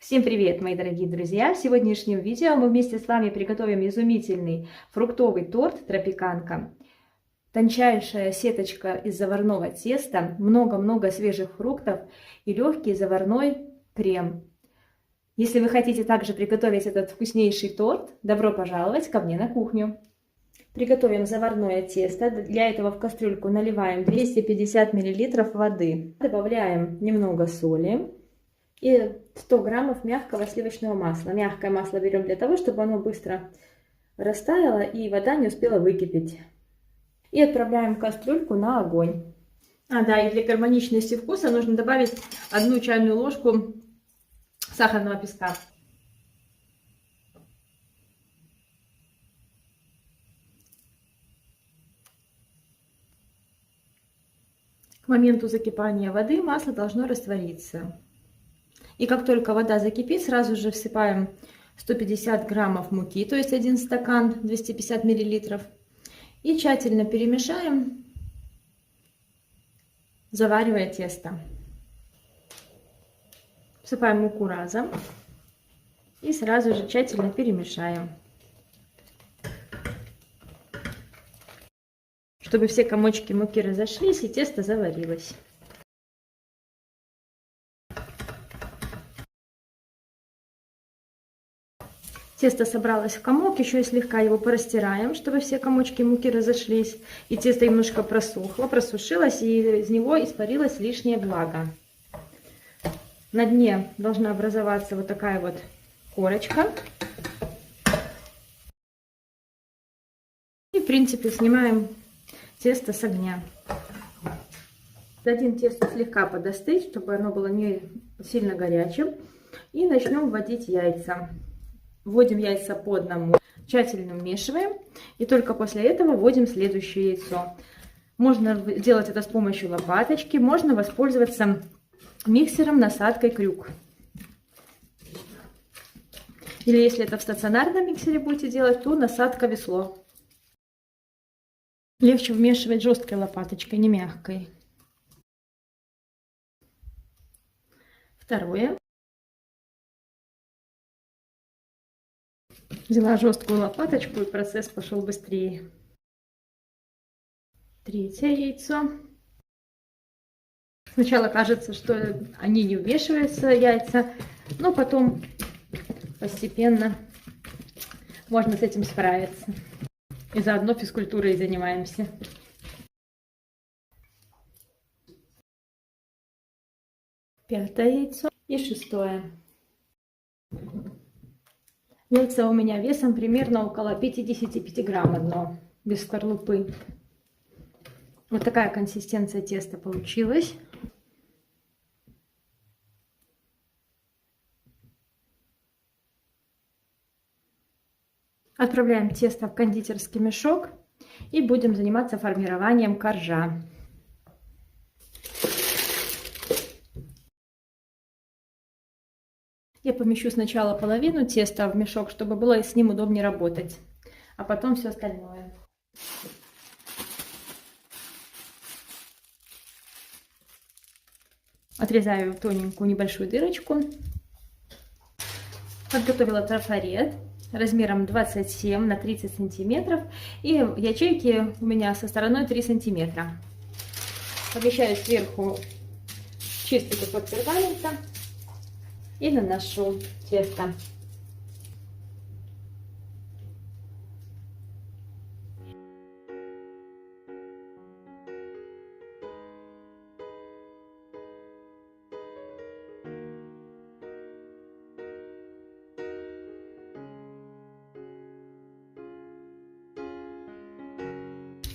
Всем привет, мои дорогие друзья! В сегодняшнем видео мы вместе с вами приготовим изумительный фруктовый торт тропиканка. Тончайшая сеточка из заварного теста, много-много свежих фруктов и легкий заварной крем. Если вы хотите также приготовить этот вкуснейший торт, добро пожаловать ко мне на кухню. Приготовим заварное тесто. Для этого в кастрюльку наливаем 250 мл воды. Добавляем немного соли. И 100 граммов мягкого сливочного масла. Мягкое масло берем для того, чтобы оно быстро растаяло и вода не успела выкипеть. И отправляем кастрюльку на огонь. И для гармоничности вкуса нужно добавить 1 чайную ложку сахарного песка. К моменту закипания воды масло должно раствориться. И как только вода закипит, сразу же всыпаем 150 граммов муки, то есть 1 стакан, 250 миллилитров. И тщательно перемешаем, заваривая тесто. Всыпаем муку разом и сразу же тщательно перемешаем, чтобы все комочки муки разошлись и тесто заварилось. Тесто собралось в комок, еще и слегка его порастираем, чтобы все комочки муки разошлись. И тесто немножко просохло, просушилось, и из него испарилась лишняя влага. На дне должна образоваться вот такая вот корочка. И в принципе снимаем тесто с огня. Дадим тесту слегка подостыть, чтобы оно было не сильно горячим. И начнем вводить яйца. Вводим яйца по одному, тщательно вмешиваем, и только после этого вводим следующее яйцо. Можно делать это с помощью лопаточки, можно воспользоваться миксером, насадкой крюк. Или если это в стационарном миксере будете делать, то насадка весло. Легче вмешивать жесткой лопаточкой, не мягкой. Второе. Взяла жесткую лопаточку, и процесс пошел быстрее. Третье яйцо. Сначала кажется, что они не вмешиваются, яйца, но потом постепенно можно с этим справиться. И заодно физкультурой занимаемся. Пятое яйцо и шестое. Яйца у меня весом примерно около 55 грамм одно, без скорлупы. Вот такая консистенция теста получилась. Отправляем тесто в кондитерский мешок и будем заниматься формированием коржа. Я помещу сначала половину теста в мешок, чтобы было с ним удобнее работать, а потом все остальное. Отрезаю тоненькую небольшую дырочку. Подготовила трафарет размером 27 на 30 сантиметров. И ячейки у меня со стороной 3 сантиметра. Помещаю сверху чистый кусок пергамента и наношу тесто.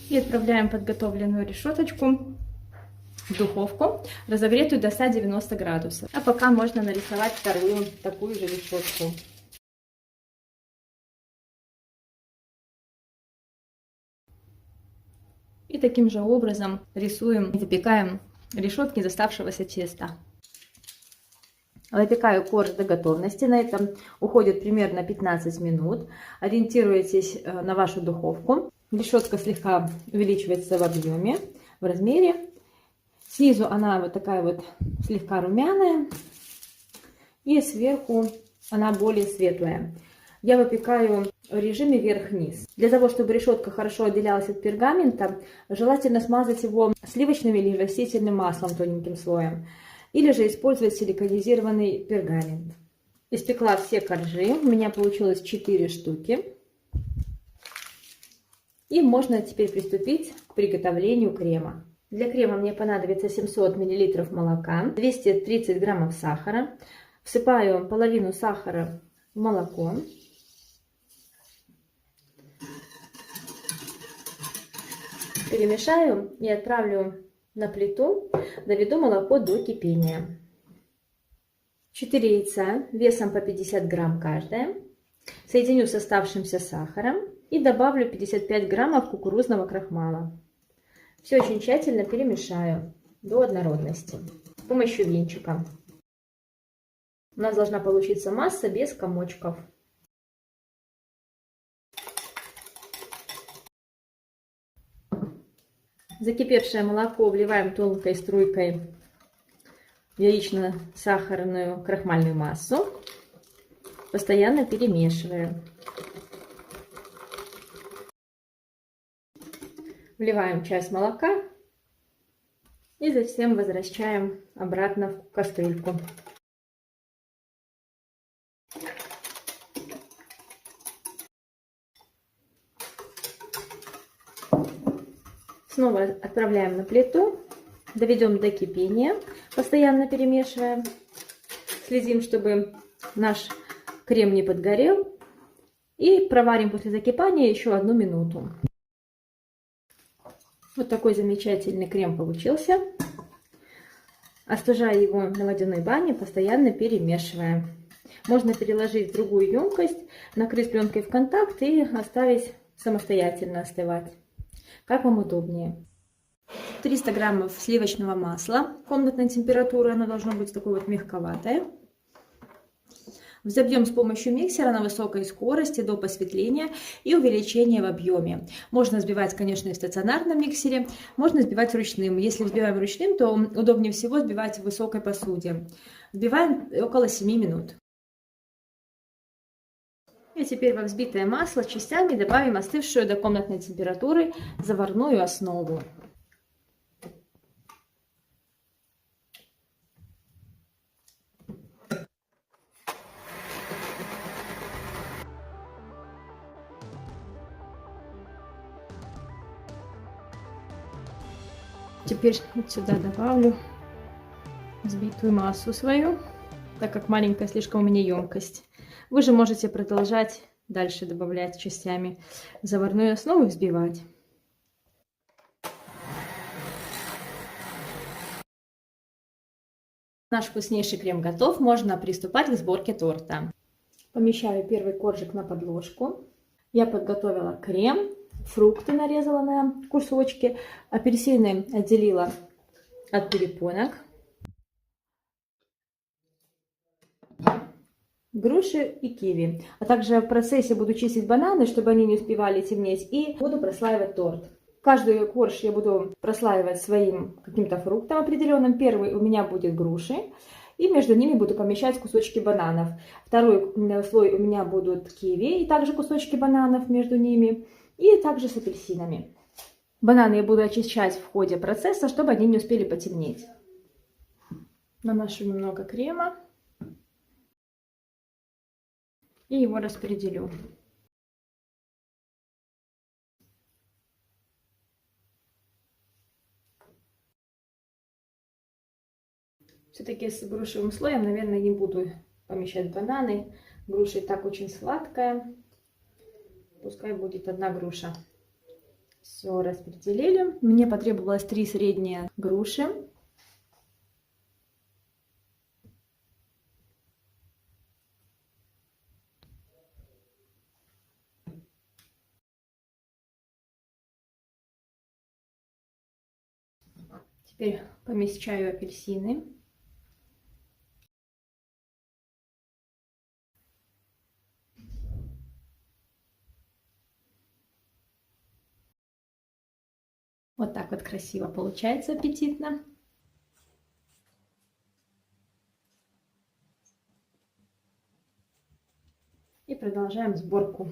И отправляем подготовленную решеточку в духовку, разогретую до 190 градусов. А пока можно нарисовать вторую такую же решетку. И таким же образом рисуем и выпекаем решетки из оставшегося теста. Выпекаю корж до готовности. На этом уходит примерно 15 минут. Ориентируйтесь на вашу духовку. Решетка слегка увеличивается в объеме, в размере. Снизу она вот такая вот слегка румяная. и сверху она более светлая. Я выпекаю в режиме вверх-вниз. Для того, чтобы решетка хорошо отделялась от пергамента, желательно смазать его сливочным или растительным маслом тоненьким слоем, или же использовать силиконизированный пергамент. Испекла все коржи, у меня получилось 4 штуки. И можно теперь приступить к приготовлению крема. Для крема мне понадобится 700 мл молока, 230 граммов сахара. Всыпаю половину сахара в молоко. Перемешаю и отправлю на плиту, доведу молоко до кипения. 4 яйца весом по 50 грамм каждое. Соединю с оставшимся сахаром и добавлю 55 граммов кукурузного крахмала. Все очень тщательно перемешаю до однородности с помощью венчика. У нас должна получиться масса без комочков. Закипевшее молоко вливаем тонкой струйкой в яично-сахарную крахмальную массу, постоянно перемешиваем. Вливаем часть молока и затем возвращаем обратно в кастрюльку. Снова отправляем на плиту, доведем до кипения, постоянно перемешиваем. Следим, чтобы наш крем не подгорел. И проварим после закипания еще 1 минуту. Вот такой замечательный крем получился. Остужая его на водяной бане, постоянно перемешиваем. Можно переложить в другую емкость, накрыть пленкой в контакт и оставить самостоятельно остывать. Как вам удобнее. 300 граммов сливочного масла комнатной температуры, оно должно быть такое вот мягковатое. Взобьем с помощью миксера на высокой скорости до посветления и увеличения в объеме. Можно взбивать, конечно, и в стационарном миксере, можно взбивать ручным. Если взбиваем ручным, то удобнее всего взбивать в высокой посуде. Взбиваем около 7 минут. И теперь во взбитое масло частями добавим остывшую до комнатной температуры заварную основу. Теперь вот сюда добавлю взбитую массу свою, так как маленькая слишком у меня емкость. Вы же можете продолжать дальше добавлять частями заварную основу и взбивать. Наш вкуснейший крем готов, можно приступать к сборке торта. Помещаю первый коржик на подложку. Я подготовила крем, фрукты нарезала на кусочки, апельсины отделила от перепонок. Груши и киви. А также в процессе буду чистить бананы, чтобы они не успевали темнеть. И буду прослаивать торт. Каждый корж я буду прослаивать своим каким-то фруктом определенным. Первый у меня будет груши. И между ними буду помещать кусочки бананов. Второй слой у меня будут киви. И также кусочки бананов между ними. И также с апельсинами. Бананы я буду очищать в ходе процесса, чтобы они не успели потемнеть. Наношу немного крема. И его распределю. Все-таки с грушевым слоем, наверное, не буду помещать бананы. Груша и так очень сладкая. Пускай будет 1 груша. Все распределили. Мне потребовалось 3 средние груши. Теперь помещаю апельсины. Вот так вот красиво получается, аппетитно. И продолжаем сборку.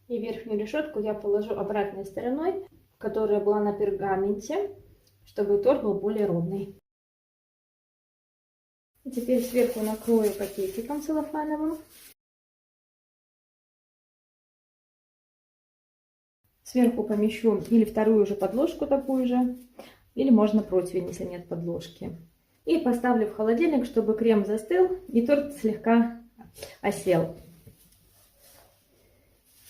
И верхнюю решетку я положу обратной стороной, которая была на пергаменте, чтобы торт был более ровный. И теперь сверху накрою пакетиком целлофановым. Сверху помещу или вторую же подложку такую же, или можно противень, если нет подложки. И поставлю в холодильник, чтобы крем застыл и торт слегка осел.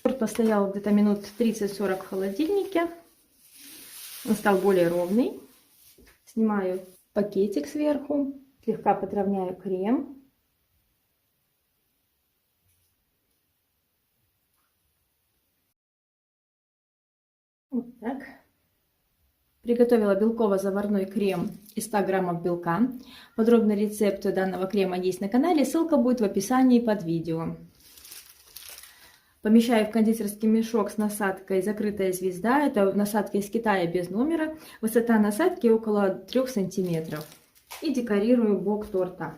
Торт постоял где-то минут 30-40 в холодильнике. Он стал более ровный. Снимаю пакетик сверху, слегка подровняю крем. Вот так. Приготовила белково-заварной крем из 100 граммов белка. Подробный рецепт данного крема есть на канале, ссылка будет в описании под видео. Помещаю в кондитерский мешок с насадкой «Закрытая звезда». Это насадка из Китая без номера. Высота насадки около 3 сантиметров. И декорирую бок торта.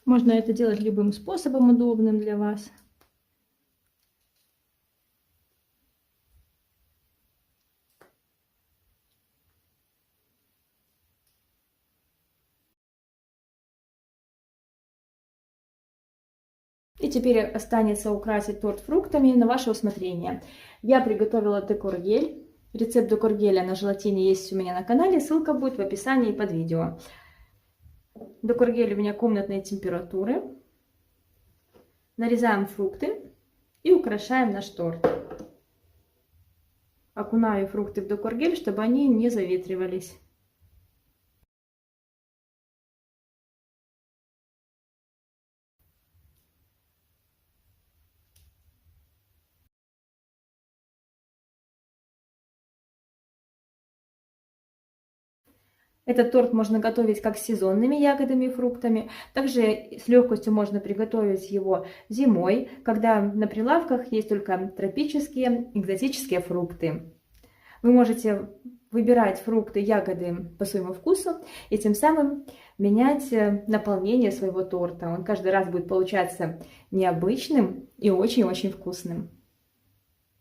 Можно это делать любым способом, удобным для вас. И теперь останется украсить торт фруктами на ваше усмотрение. Я приготовила декор-гель. Рецепт декор-геля на желатине есть у меня на канале. Ссылка будет в описании под видео. Декор-гель у меня комнатной температуры. Нарезаем фрукты и украшаем наш торт. Окунаю фрукты в декор-гель, чтобы они не заветривались. Этот торт можно готовить как с сезонными ягодами и фруктами. Также с легкостью можно приготовить его зимой, когда на прилавках есть только тропические, экзотические фрукты. Вы можете выбирать фрукты, ягоды по своему вкусу и тем самым менять наполнение своего торта. Он каждый раз будет получаться необычным и очень-очень вкусным.